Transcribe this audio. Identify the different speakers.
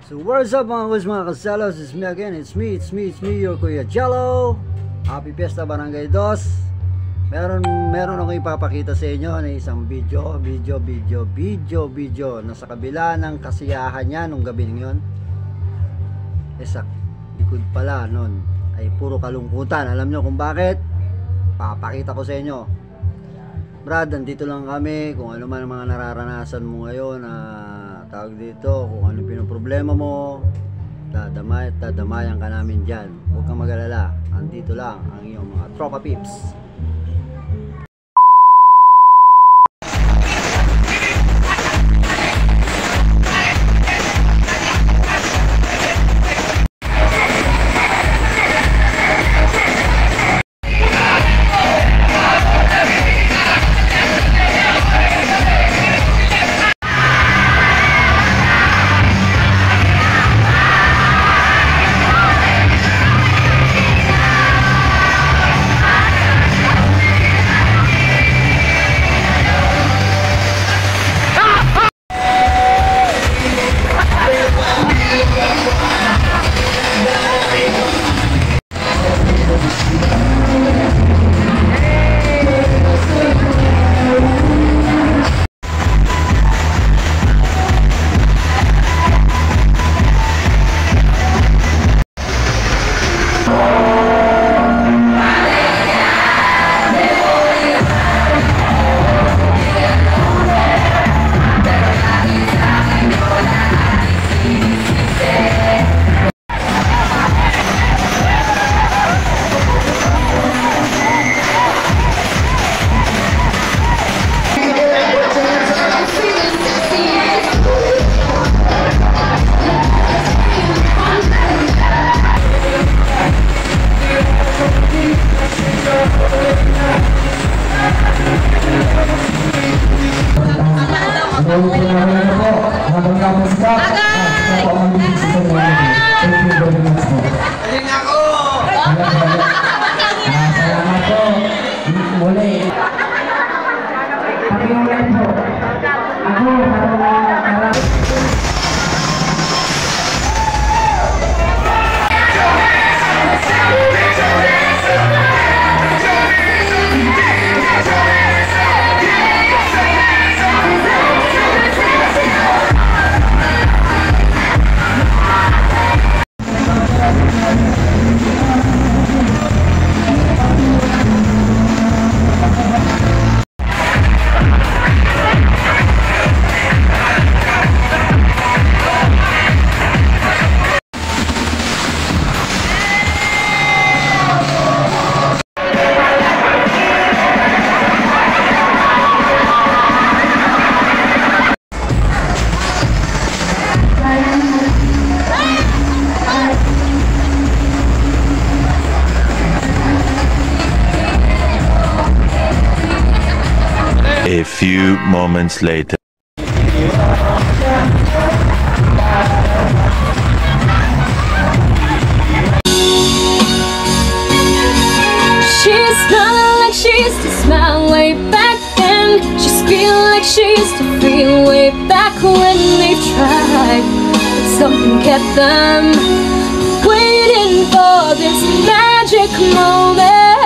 Speaker 1: So what's up mga boys, mga kasalos? It's me again, it's me, your Kuya Jello. Happy Fiesta Barangay Dos. Meron ako ipapakita sa inyo na isang video na sa kabila ng kasiyahan niya nung gabi ngayon, sa likod pala nun ay puro kalungkutan. Alam nyo kung bakit? Papakita ko sa inyo. Brad, nandito lang kami. Kung ano man ang mga nararanasan mo ngayon, tawag dito, kung ano pinoproblema mo, dadamayan ka namin dyan. Huwag kang mag-alala. Nandito lang ang iyong mga tropa peeps.
Speaker 2: A few moments later.
Speaker 3: She's smiling like she used to smile way back then. She's feeling like she used to feel way back when they tried, but something kept them waiting for this magic moment.